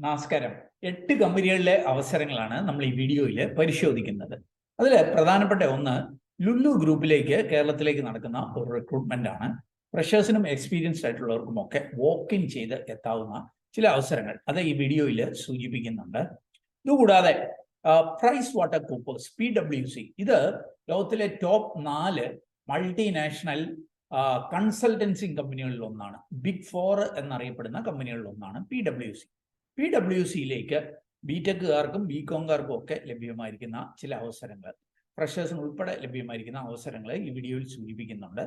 നമസ്കാരം. 8 കമ്പനികളിലെ അവസരങ്ങളാണ് നമ്മൾ ഈ വീഡിയോയിൽ പരിശോധിക്കുന്നത്. അതിൽ പ്രധാനപ്പെട്ട ഒന്ന് ലുലു ഗ്രൂപ്പിലേക്ക് കേരളത്തിലേക്ക് നടക്കുന്ന ഒരു റിക്രൂട്ട്മെന്റ് ആണ്. ഫ്രഷേഴ്സിനും എക്സ്പീരിയൻസ്ഡ് ആയിട്ടുള്ളവർക്കും ഒക്കെ വോക്ക് ഇൻ ചെയ്ത് എത്താവുന്ന ചില അവസരങ്ങൾ അത് ഈ വീഡിയോയിൽ സൂചിപ്പിക്കുന്നുണ്ട്. ഇതുകൂടാതെ പ്രൈസ് വാട്ടർ കൂപ്പേഴ്സ് PwC ഇത് ലോകത്തിലെ ടോപ്പ് 4 മൾട്ടിനാഷണൽ കൺസൾട്ടൻസി കമ്പനികളിൽ ഒന്നാണ്. ബിഗ് 4 എന്നറിയപ്പെടുന്ന കമ്പനികളിൽ ഒന്നാണ് PwCയിലേക്ക് ബിടെക്കുകാർക്കും ബികോംകാർക്കും ഒക്കെ ലഭ്യമായിരിക്കുന്ന ചില അവസരങ്ങൾ, ഫ്രഷേഴ്സിന് ഉൾപ്പെടെ ലഭ്യമായിരിക്കുന്ന അവസരങ്ങൾ ഈ വീഡിയോയിൽ സൂചിപ്പിക്കുന്നുണ്ട്.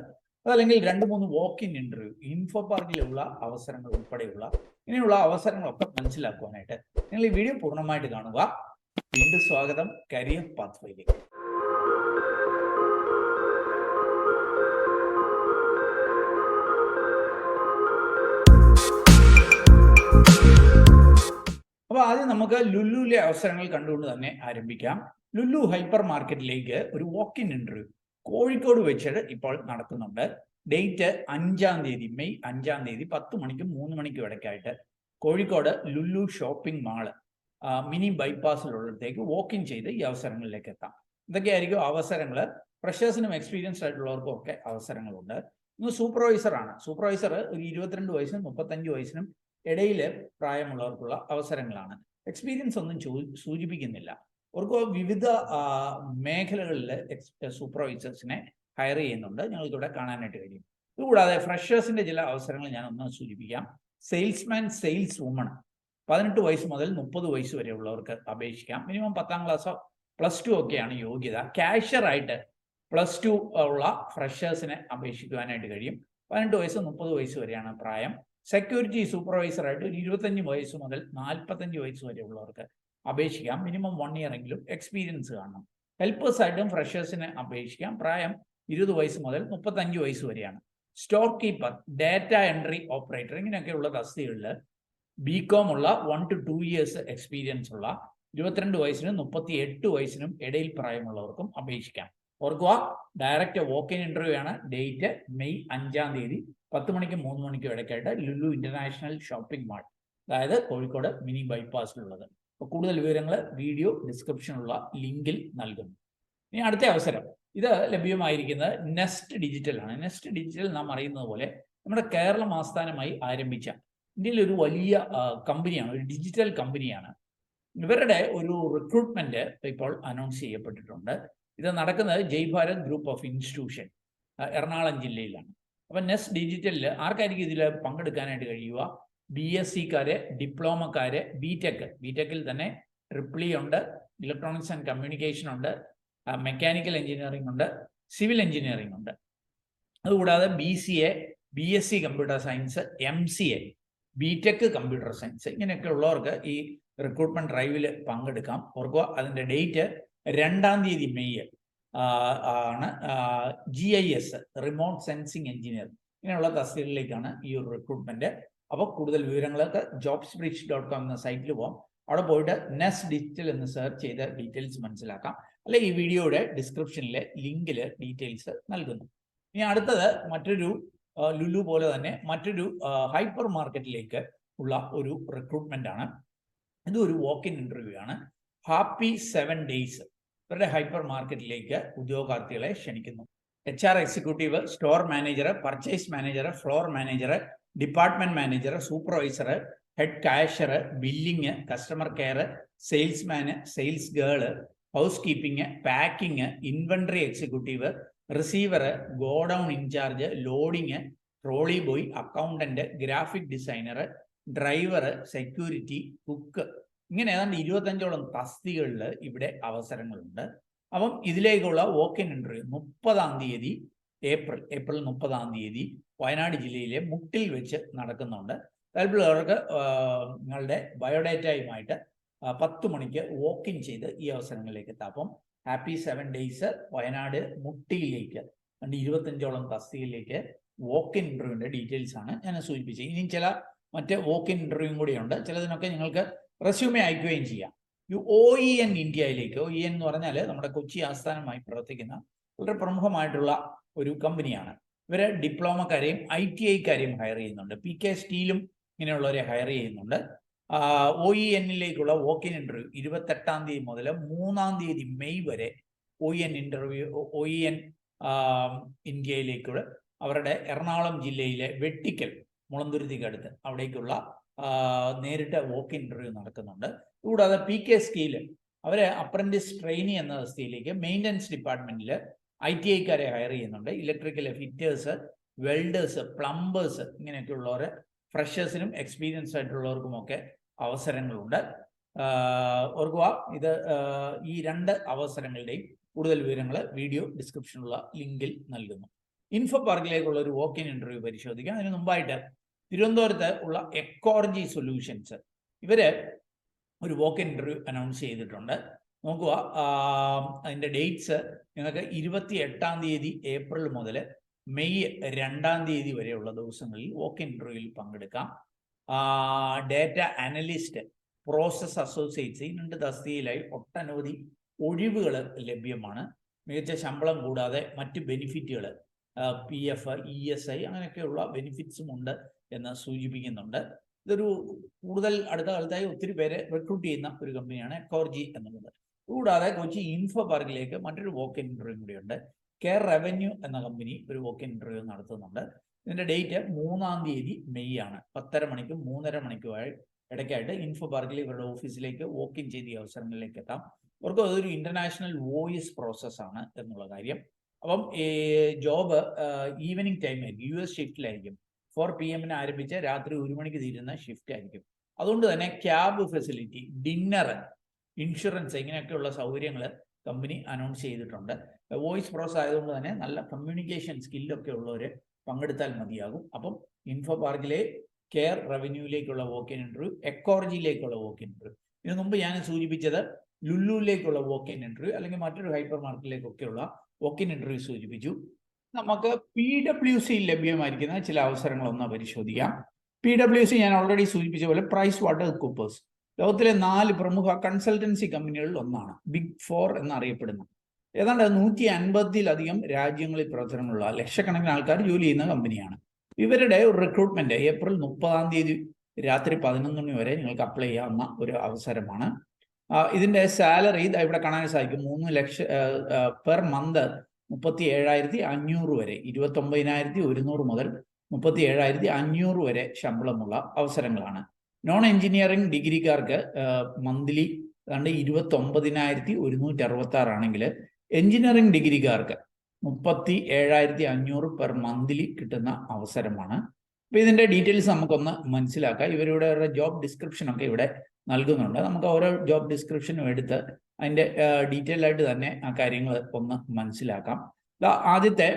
അതല്ലെങ്കിൽ 2-3 വോക്ക് ഇൻ ഇന്റർവ്യൂ, ഇൻഫോ പാർക്കിലുള്ള അവസരങ്ങൾ ഉൾപ്പെടെയുള്ള ഇങ്ങനെയുള്ള അവസരങ്ങളൊക്കെ മനസ്സിലാക്കുവാനായിട്ട് നിങ്ങൾ ഈ വീഡിയോ പൂർണ്ണമായിട്ട് കാണുക. വീണ്ടും സ്വാഗതം കരിയർ പാത്വേയിലേക്ക്. അപ്പോൾ ആദ്യം നമുക്ക് ലുലുവിലെ അവസരങ്ങൾ കണ്ടുകൊണ്ട് തന്നെ ആരംഭിക്കാം. ലുലു ഹൈപ്പർ മാർക്കറ്റിലേക്ക് ഒരു വോക്ക് ഇൻ ഇന്റർവ്യൂ കോഴിക്കോട് വെച്ചിട്ട് ഇപ്പോൾ നടക്കുന്നുണ്ട്. ഡേറ്റ് 5-ാം തീയതി, മെയ് 5-ാം തീയതി 10 മണിക്കും 3 മണിക്കും ഇടയ്ക്കായിട്ട് Kozhikode Lulu shopping mall mini ബൈപ്പാസിലുള്ളിടത്തേക്ക് വോക്ക് ഇൻ ചെയ്ത് ഈ അവസരങ്ങളിലേക്ക് എത്താം. ഇതൊക്കെയായിരിക്കും അവസരങ്ങൾ. ഫ്രഷേഴ്സിനും എക്സ്പീരിയൻസ്ഡ് ആയിട്ടുള്ളവർക്കും ഒക്കെ അവസരങ്ങളുണ്ട്. ഇന്ന് സൂപ്പർവൈസറാണ്. സൂപ്പർവൈസർ ഒരു 22 വയസ്സിനും 35 വയസ്സിനും ഇടയിൽ പ്രായമുള്ളവർക്കുള്ള അവസരങ്ങളാണ്. എക്സ്പീരിയൻസ് ഒന്നും സൂചിപ്പിക്കുന്നില്ല. അവർക്ക് വിവിധ മേഖലകളിൽ സൂപ്പർവൈസേഴ്സിനെ ഹയർ ചെയ്യുന്നുണ്ട്. ഞങ്ങൾക്കിവിടെ കാണാനായിട്ട് കഴിയും. ഇതുകൂടാതെ ഫ്രഷേഴ്സിന്റെ ചില അവസരങ്ങൾ ഞാൻ ഒന്ന് സൂചിപ്പിക്കാം. സെയിൽസ്മാൻ, സെയിൽസ് വുമൺ 18 വയസ്സ് മുതൽ 30 വയസ്സ് വരെ ഉള്ളവർക്ക് അപേക്ഷിക്കാം. മിനിമം 10ാം ക്ലാസ്സോ +2 ഒക്കെയാണ് യോഗ്യത. ക്യാഷ്യറായിട്ട് +2 ഉള്ള ഫ്രഷേഴ്സിനെ അപേക്ഷിക്കുവാനായിട്ട് കഴിയും. 18 വയസ്സ് 30 വയസ്സ് വരെയാണ് പ്രായം. സെക്യൂരിറ്റി സൂപ്പർവൈസറായിട്ട് ഒരു 25 വയസ്സ് മുതൽ 45 വയസ്സ് വരെ ഉള്ളവർക്ക് അപേക്ഷിക്കാം. മിനിമം 1 ഇയർ എങ്കിലും എക്സ്പീരിയൻസ് കാണണം. ഹെൽപ്പേഴ്സായിട്ടും ഫ്രഷേഴ്സിനെ അപേക്ഷിക്കാം. പ്രായം 20 വയസ്സ് മുതൽ 35 വയസ്സ് വരെയാണ്. Store keeper, data entry operator ഇങ്ങനെയൊക്കെയുള്ള തസ്തികളിൽ ബികോം ഉള്ള 1 to 2 ഇയേഴ്സ് എക്സ്പീരിയൻസ് ഉള്ള 22 വയസ്സിനും 38 വയസ്സിനും ഇടയിൽ പ്രായമുള്ളവർക്കും അപേക്ഷിക്കാം. ഓർക്കുക, ഡയറക്റ്റ് വോക്ക് ഇൻ ഇന്റർവ്യൂ ആണ്. ഡേറ്റ് മെയ് 5-ാം തീയതി 10 മണിക്കും 3 മണിക്കും ഇടയ്ക്കായിട്ട് ലുലു ഇന്റർനാഷണൽ ഷോപ്പിംഗ് മാൾ, അതായത് കോഴിക്കോട് മിനി ബൈപ്പാസിലുള്ളത്. അപ്പോൾ കൂടുതൽ വിവരങ്ങൾ വീഡിയോ ഡിസ്ക്രിപ്ഷനുള്ള ലിങ്കിൽ നൽകുന്നു. ഇനി അടുത്ത അവസരം, ഇത് ലഭ്യമായിരിക്കുന്നത് നെസ്റ്റ് ഡിജിറ്റൽ ആണ്. നെസ്റ്റ് ഡിജിറ്റൽ നാം അറിയുന്നത് പോലെ നമ്മുടെ കേരളം ആസ്ഥാനമായി ആരംഭിച്ച ഇന്ത്യയിലെ ഒരു വലിയ കമ്പനിയാണ്, ഒരു ഡിജിറ്റൽ കമ്പനിയാണ്. ഇവരുടെ ഒരു റിക്രൂട്ട്മെന്റ് ഇപ്പോൾ അനൗൺസ് ചെയ്യപ്പെട്ടിട്ടുണ്ട്. ഇത് നടക്കുന്നത് Jai Bharat group of institution, Ernakulam ജില്ലയിലാണ്. അപ്പം നെസ്റ്റ് ഡിജിറ്റലിൽ ആർക്കായിരിക്കും ഇതിൽ പങ്കെടുക്കാനായിട്ട് കഴിയുക? BSc-കാര്, ഡിപ്ലോമക്കാര്, ബിടെക്കിൽ തന്നെ ട്രിപ്പിൾ ഇ ഉണ്ട്, ഇലക്ട്രോണിക്സ് ആൻഡ് കമ്മ്യൂണിക്കേഷൻ ഉണ്ട്, മെക്കാനിക്കൽ എഞ്ചിനീയറിംഗ് ഉണ്ട്, സിവിൽ എഞ്ചിനീയറിംഗ് ഉണ്ട്. അതുകൂടാതെ BCA, BSc computer science, MCA, BTech computer science ഇങ്ങനെയൊക്കെ ഉള്ളവർക്ക് ഈ റിക്രൂട്ട്മെന്റ് ഡ്രൈവിൽ പങ്കെടുക്കാം. ഓർക്കുക, അതിൻ്റെ ഡേറ്റ് 2-ാം തീയതി മെയ് ആണ്. GIS, റിമോട്ട് സെൻസിങ് എഞ്ചിനീയർ ഇങ്ങനെയുള്ള തസ്തികകളിലേക്കാണ് ഈ ഒരു റിക്രൂട്ട്മെന്റ്. അപ്പോൾ കൂടുതൽ വിവരങ്ങൾക്ക് jobsbridge.com എന്ന സൈറ്റിൽ പോകാം. അവിടെ പോയിട്ട് നെസ്റ്റ് ഡിജിറ്റൽ എന്ന് സെർച്ച് ചെയ്ത് ഡീറ്റെയിൽസ് മനസ്സിലാക്കാം. അല്ലെങ്കിൽ ഈ വീഡിയോയുടെ ഡിസ്ക്രിപ്ഷനിലെ ലിങ്കിൽ ഡീറ്റെയിൽസ് നൽകുന്നു. ഇനി അടുത്തത് മറ്റൊരു ലുലു പോലെ തന്നെ മറ്റൊരു ഹൈപ്പർ മാർക്കറ്റിലേക്ക് ഉള്ള ഒരു റിക്രൂട്ട്മെന്റ് ആണ്. ഇതൊരു വോക്ക് ഇൻ ഇന്റർവ്യൂ ആണ്. ഹാപ്പി 7 ഡേയ്സ് ഇവരുടെ ഹൈപ്പർ മാർക്കറ്റിലേക്ക് ഉദ്യോഗാർത്ഥികളെ ക്ഷണിക്കുന്നു. HR executive, store manager, purchase manager, floor manager, department manager, supervisor, head cashier, billing, customer care, salesman, sales girl, housekeeping, packing, inventory executive, receiver, godown incharge, loading, trolley boy, accountant, graphic designer, driver, security, cook ഇങ്ങനെ ഏതാണ്ട് 25ഓളം തസ്തികകളിൽ ഇവിടെ അവസരങ്ങളുണ്ട്. അപ്പം ഇതിലേക്കുള്ള walk in interview 30-ാം തീയതി April 30-ാം തീയതി വയനാട് ജില്ലയിലെ മുട്ടിൽ വെച്ച് നടക്കുന്നുണ്ട്. താല്പര്യമുള്ളവർക്ക് നിങ്ങളുടെ ബയോഡേറ്റയുമായിട്ട് 10 മണിക്ക് വോക്ക് ഇൻ ചെയ്ത് ഈ അവസരങ്ങളിലേക്ക് എത്താം. അപ്പം ഹാപ്പി 7 ഡേയ്സ് വയനാട് മുട്ടിയിലേക്ക് 25ഓളം തസ്തികയിലേക്ക് വോക്ക് ഇൻ ഇന്റർവ്യൂവിൻ്റെ ഡീറ്റെയിൽസ് ആണ് ഞാൻ സൂചിപ്പിച്ചത്. ഇനിയും ചില മറ്റ് വോക്ക് ഇൻ ഇന്റർവ്യൂവും കൂടിയുണ്ട്. ചിലതിനൊക്കെ നിങ്ങൾക്ക് റെസ്യൂമെ അയക്കുകയും ചെയ്യാം. OEN ഇന്ത്യയിലേക്ക്, OEN എന്ന് പറഞ്ഞാൽ നമ്മുടെ കൊച്ചി ആസ്ഥാനമായി പ്രവർത്തിക്കുന്ന വളരെ പ്രമുഖമായിട്ടുള്ള ഒരു കമ്പനിയാണ്. ഇവർ ഡിപ്ലോമക്കാരെയും ITI-കാരെയും ഹയർ ചെയ്യുന്നുണ്ട്. PK സ്റ്റീലും ഇങ്ങനെയുള്ളവരെ ഹയർ ചെയ്യുന്നുണ്ട്. OEN-ലേക്കുള്ള വോക്കിൻ ഇന്റർവ്യൂ 28-ാം തീയതി മുതൽ 3-ാം തീയതി മെയ് വരെ OEN ഇന്ത്യയിലേക്കുള്ള അവരുടെ എറണാകുളം ജില്ലയിലെ വെട്ടിക്കൽ മുളന്തുരുത്തിക്കടുത്ത് അവിടേക്കുള്ള നേരിട്ട് വോക്കിൻ ഇന്റർവ്യൂ നടക്കുന്നുണ്ട്. കൂടാതെ PK സ്കീല് അവരെ അപ്രന്റീസ് ട്രെയിനി എന്ന അവസ്ഥയിലേക്ക് മെയിൻ്റനൻസ് ഡിപ്പാർട്ട്മെന്റിൽ ITI-ക്കാരെ ഹയർ ചെയ്യുന്നുണ്ട്. ഇലക്ട്രിക്കൽ ഫിറ്റേഴ്സ്, വെൽഡേഴ്സ്, പ്ലംബേഴ്സ് ഇങ്ങനെയൊക്കെയുള്ളവർ ഫ്രഷേഴ്സിനും എക്സ്പീരിയൻസ് ആയിട്ടുള്ളവർക്കുമൊക്കെ അവസരങ്ങളുണ്ട്. ഓർക്കുക, ഇത് ഈ 2 അവസരങ്ങളുടെയും കൂടുതൽ വിവരങ്ങൾ വീഡിയോ ഡിസ്ക്രിപ്ഷനിലുള്ള ലിങ്കിൽ നൽകുന്നു. ഇൻഫോ പാർക്കിലേക്കുള്ള ഒരു വോക്കിൻ ഇന്റർവ്യൂ പരിശോധിക്കാം. അതിന് മുമ്പായിട്ട് തിരുവനന്തപുരത്ത് ഉള്ള എക്കോർജി സൊല്യൂഷൻസ് ഇവര് ഒരു വോക്കിൻ ഇന്റർവ്യൂ അനൗൺസ് ചെയ്തിട്ടുണ്ട്. നോക്കുക, അതിൻ്റെ ഡേറ്റ്സ് നിങ്ങൾക്ക് 28-ാം തീയതി ഏപ്രിൽ മുതൽ മെയ് 2-ാം തീയതി വരെയുള്ള ദിവസങ്ങളിൽ വോക്കിൻ ഇന്റർവ്യൂവിൽ പങ്കെടുക്കാം. ഡേറ്റ അനലിസ്റ്റ്, പ്രോസസ് അസോസിയേറ്റ്സ് ഈ 2 തസ്തികയിലായി ഒട്ടനവധി ഒഴിവുകൾ ലഭ്യമാണ്. മികച്ച ശമ്പളം കൂടാതെ മറ്റ് ബെനിഫിറ്റുകൾ PF, ESI അങ്ങനെയൊക്കെയുള്ള ബെനിഫിറ്റ്സും ഉണ്ട് എന്ന് സൂചിപ്പിക്കുന്നുണ്ട്. ഇതൊരു കൂടുതൽ അടുത്ത കാലത്തായി ഒത്തിരി പേരെ റിക്രൂട്ട് ചെയ്യുന്ന ഒരു കമ്പനിയാണ് എക്കോർജി എന്നുള്ളത്. കൂടാതെ കൊച്ചി ഇൻഫോ പാർക്കിലേക്ക് മറ്റൊരു വോക്കിൻ ഇന്റർവ്യൂ കൂടിയുണ്ട്. കെയർ റവന്യൂ എന്ന കമ്പനി ഒരു വോക്കിൻ ഇന്റർവ്യൂ നടത്തുന്നുണ്ട്. ഇതിന്റെ ഡേറ്റ് 3-ാം തീയതി മെയ് ആണ്. 10:30 മണിക്കും 3:30 മണിക്കുമായി ഇടയ്ക്കായിട്ട് ഇൻഫോ പാർക്കിൽ ഇവരുടെ ഓഫീസിലേക്ക് വോക്കിൻ ചെയ്ത അവസരങ്ങളിലേക്ക് എത്താം. അവർക്ക് അതൊരു ഇന്റർനാഷണൽ വോയിസ് പ്രോസസ്സാണ് എന്നുള്ള കാര്യം. അപ്പം ഈ ജോബ് ഈവനിങ് ടൈം ആയിരിക്കും, US ഷിഫ്റ്റിലായിരിക്കും. 4 PM ആരംഭിച്ച് രാത്രി 1 മണിക്ക് തീരുന്ന ഷിഫ്റ്റ് ആയിരിക്കും. അതുകൊണ്ട് തന്നെ ക്യാബ് ഫെസിലിറ്റി, ഡിന്നർ, ഇൻഷുറൻസ് ഇങ്ങനെയൊക്കെയുള്ള സൗകര്യങ്ങൾ കമ്പനി അനൗൺസ് ചെയ്തിട്ടുണ്ട്. വോയിസ് പ്രോസസ് ആയതുകൊണ്ട് തന്നെ നല്ല കമ്മ്യൂണിക്കേഷൻ സ്കില്ലൊക്കെ ഉള്ളവർ പങ്കെടുത്താൽ മതിയാകും. അപ്പം ഇൻഫോ പാർക്കിലെ കെയർ റവന്യൂയിലേക്കുള്ള വോക്കിൻ ഇന്റർവ്യൂ, എക്കോർജിയിലേക്കുള്ള വോക്കിൻ ഇന്റർവ്യൂ, ഇതിനു മുമ്പ് ഞാൻ സൂചിപ്പിച്ചത് ലുലുവിലേക്കുള്ള വോക്കിൻ ഇന്റർവ്യൂ അല്ലെങ്കിൽ മറ്റൊരു ഹൈപ്പർ മാർക്കറ്റിലേക്കൊക്കെയുള്ള വോക്കിൻ ഇന്റർവ്യൂ സൂചിപ്പിച്ചു. നമുക്ക് PwC ലഭ്യമായിരിക്കുന്ന ചില അവസരങ്ങളൊന്ന് പരിശോധിക്കാം. PwC ഞാൻ ഓൾറെഡി സൂചിപ്പിച്ച പോലെ പ്രൈസ് വാട്ടർ കൂപ്പേഴ്സ് ലോകത്തിലെ 4 പ്രമുഖ കൺസൾട്ടൻസി കമ്പനികളിൽ ഒന്നാണ്. ബിഗ് 4 എന്നറിയപ്പെടുന്നു. ഏതാണ്ട് 150-ലധികം രാജ്യങ്ങളിൽ പ്രവർത്തനമുള്ള ലക്ഷക്കണക്കിന് ആൾക്കാർ ജോലി ചെയ്യുന്ന കമ്പനിയാണ്. ഇവരുടെ ഒരു റിക്രൂട്ട്മെന്റ് ഏപ്രിൽ 30-ാം തീയതി രാത്രി 11 മണി വരെ നിങ്ങൾക്ക് അപ്ലൈ ചെയ്യാവുന്ന ഒരു അവസരമാണ്. ഇതിന്റെ സാലറി ഇവിടെ കാണാൻ സാധിക്കും. 3 ലക്ഷം പെർ മന്ത് 37,500 വരെ, 29,100 മുതൽ 37,500 വരെ ശമ്പളമുള്ള അവസരങ്ങളാണ്. നോൺ എഞ്ചിനീയറിംഗ് ഡിഗ്രിക്കാർക്ക് മന്ത്ലി 29,166 ആണെങ്കിൽ എഞ്ചിനീയറിംഗ് ഡിഗ്രിക്കാർക്ക് 37,500 പെർ മന്ത്ലി കിട്ടുന്ന അവസരമാണ്. അപ്പോൾ ഇതിൻ്റെ ഡീറ്റെയിൽസ് നമുക്കൊന്ന് മനസ്സിലാക്കാം. ഇവരുടെ ജോബ് ഡിസ്ക്രിപ്ഷനൊക്കെ ഇവിടെ നൽകുന്നുണ്ട്. നമുക്ക് ഓരോ ജോബ് ഡിസ്ക്രിപ്ഷനും എടുത്ത് അതിൻ്റെ ഡീറ്റെയിൽ ആയിട്ട് തന്നെ ആ കാര്യങ്ങൾ ഒന്ന് മനസ്സിലാക്കാം. ആദ്യത്തെ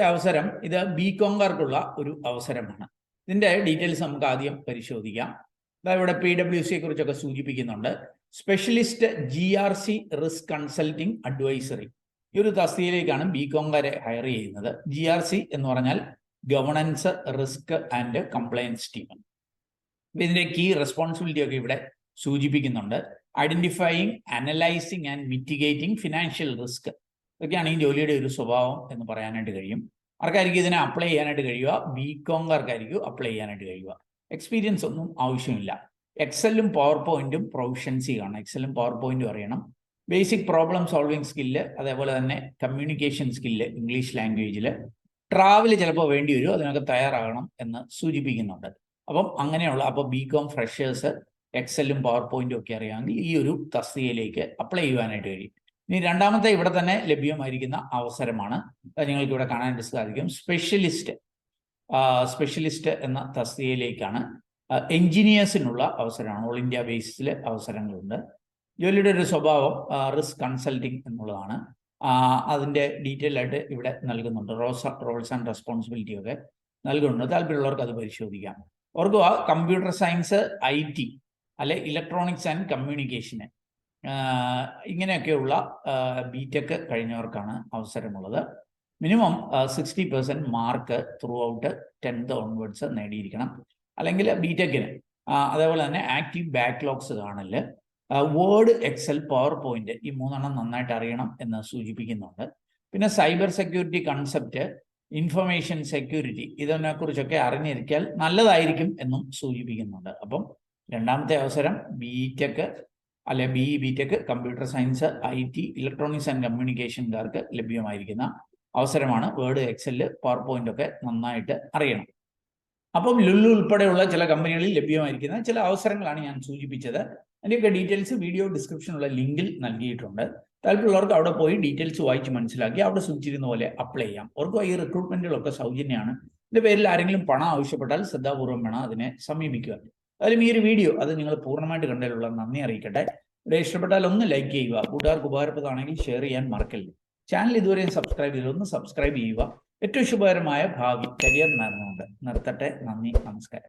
അവസരം ഇത് ബികോംകാർക്കുള്ള ഒരു അവസരമാണ്. ഇതിൻ്റെ ഡീറ്റെയിൽസ് നമുക്ക് ആദ്യം പരിശോധിക്കാം. ഇവിടെ PwCയെ കുറിച്ചൊക്കെ സൂചിപ്പിക്കുന്നുണ്ട്. Specialist GRC risk consulting advisory, ഈ ഒരു തസ്തികയിലേക്കാണ് ബികോംകാരെ ഹയർ ചെയ്യുന്നത്. GRC എന്ന് പറഞ്ഞാൽ governance, risk and compliance team. ഇതിൻ്റെ കീ റെസ്പോൺസിബിലിറ്റി ഒക്കെ ഇവിടെ സൂചിപ്പിക്കുന്നുണ്ട്. Identifying, analysing and mitigating financial risk, ഇതൊക്കെയാണ് ഈ ജോലിയുടെ ഒരു സ്വഭാവം എന്ന് പറയാനായിട്ട് കഴിയും. ആർക്കായിരിക്കും ഇതിനെ അപ്ലൈ ചെയ്യാനായിട്ട് കഴിയുക? ബികോംകാർക്കായിരിക്കും അപ്ലൈ ചെയ്യാനായിട്ട് കഴിയുക. എക്സ്പീരിയൻസ് ഒന്നും ആവശ്യമില്ല. എക്സലും പവർ പോയിന്റും പ്രൊഫഷൻസി കാണണം. എക്സലും പവർ പോയിന്റും അറിയണം. ബേസിക് പ്രോബ്ലം സോൾവിങ് സ്കില്ല്, അതേപോലെ തന്നെ കമ്മ്യൂണിക്കേഷൻ സ്കില്ല്, ഇംഗ്ലീഷ് ലാംഗ്വേജിൽ. ട്രാവൽ ചിലപ്പോൾ വേണ്ടി വരും, അതിനൊക്കെ തയ്യാറാകണം എന്ന് സൂചിപ്പിക്കുന്നുണ്ട്. അപ്പം അങ്ങനെയുള്ള ബികോം ഫ്രഷേഴ്സ് എക്സലും പവർ പോയിന്റും ഒക്കെ അറിയാമെങ്കിൽ ഈ ഒരു തസ്തികയിലേക്ക് അപ്ലൈ ചെയ്യുവാനായിട്ട് കഴിയും. ഇനി രണ്ടാമത്തെ ഇവിടെ തന്നെ ലഭ്യമായിരിക്കുന്ന അവസരമാണ്, നിങ്ങൾക്ക് ഇവിടെ കാണാനായിട്ട് സാധിക്കും. സ്പെഷ്യലിസ്റ്റ് എന്ന തസ്തികയിലേക്കാണ്. എഞ്ചിനീയേഴ്സിനുള്ള അവസരമാണ്. ഓൾ ഇന്ത്യ ബേസിസിൽ അവസരങ്ങളുണ്ട്. ജോലിയുടെ ഒരു സ്വഭാവം റിസ്ക് കൺസൾട്ടിങ് എന്നുള്ളതാണ്. അതിൻ്റെ ഡീറ്റെയിൽ ആയിട്ട് ഇവിടെ നൽകുന്നുണ്ട്. റോൾസ് ആൻഡ് റെസ്പോൺസിബിലിറ്റി ഒക്കെ നൽകുന്നുണ്ട്. താല്പര്യമുള്ളവർക്ക് അത് പരിശോധിക്കാം. ഓർക്കുക, കമ്പ്യൂട്ടർ സയൻസ്, IT അല്ലെ ഇലക്ട്രോണിക്സ് ആൻഡ് കമ്മ്യൂണിക്കേഷന് ഇങ്ങനെയൊക്കെയുള്ള BTech കഴിഞ്ഞവർക്കാണ് അവസരമുള്ളത്. Minimum 60% mark through out 10th onwards നേടിയിരിക്കണം. അല്ലെങ്കിൽ BTechന് അതേപോലെ തന്നെ ആക്റ്റീവ് ബാക്ക്ലോഗ്സ് കാണല്, വേർഡ്, എക്സൽ, പവർ പോയിന്റ് ഈ 3 നന്നായിട്ട് അറിയണം എന്ന് സൂചിപ്പിക്കുന്നുണ്ട്. പിന്നെ cyber security concept, information security ഇതിനെക്കുറിച്ചൊക്കെ അറിഞ്ഞിരിക്കാൻ നല്ലതായിരിക്കും എന്നും സൂചിപ്പിക്കുന്നുണ്ട്. അപ്പം രണ്ടാമത്തെ അവസരം BTech അല്ലെ BTech, computer science, IT, electronics and കമ്മ്യൂണിക്കേഷൻകാർക്ക് ലഭ്യമായിരിക്കുന്ന അവസരമാണ്. വേർഡ്, എക്സൽ, പവർ പോയിന്റ് ഒക്കെ നന്നായിട്ട് അറിയണം. അപ്പം ലുലു ഉൾപ്പെടെയുള്ള ചില കമ്പനികളിൽ ലഭ്യമായിരിക്കുന്ന ചില അവസരങ്ങളാണ് ഞാൻ സൂചിപ്പിച്ചത്. അതിൻ്റെയൊക്കെ ഡീറ്റെയിൽസ് വീഡിയോ ഡിസ്ക്രിപ്ഷനുള്ള ലിങ്കിൽ നൽകിയിട്ടുണ്ട്. താല്പര്യമുള്ളവർക്ക് അവിടെ പോയി ഡീറ്റെയിൽസ് വായിച്ച് മനസ്സിലാക്കി അവിടെ സൂചിച്ചിരുന്ന പോലെ അപ്ലൈ ചെയ്യാം. ഓർക്കുക, ഈ റിക്രൂട്ട്മെന്റുകളൊക്കെ സൗജന്യമാണ്. ഇതിന്റെ പേരിൽ ആരെങ്കിലും പണം ആവശ്യപ്പെട്ടാൽ ശ്രദ്ധാപൂർവ്വം വേണം അതിനെ സമീപിക്കുക. അതിലും ഈ ഒരു വീഡിയോ അത് നിങ്ങൾ പൂർണ്ണമായിട്ട് കണ്ടതിലുള്ള നന്ദി അറിയിക്കട്ടെ. ഇവിടെ ഇഷ്ടപ്പെട്ടാൽ ഒന്ന് ലൈക്ക് ചെയ്യുക, കൂട്ടുകാർക്ക് ഉപകാരപ്രദമാണെങ്കിൽ ഷെയർ ചെയ്യാൻ മറക്കരുത്. ചാനൽ ഇതുവരെയും സബ്സ്ക്രൈബ് ചെയ്തില്ല, ഒന്ന് സബ്സ്ക്രൈബ് ചെയ്യുക. ഏറ്റവും ശുഭകരമായ ഭാവി കരിയർ നേർന്നുകൊണ്ട് നിർത്തട്ടെ. നന്ദി, നമസ്കാരം.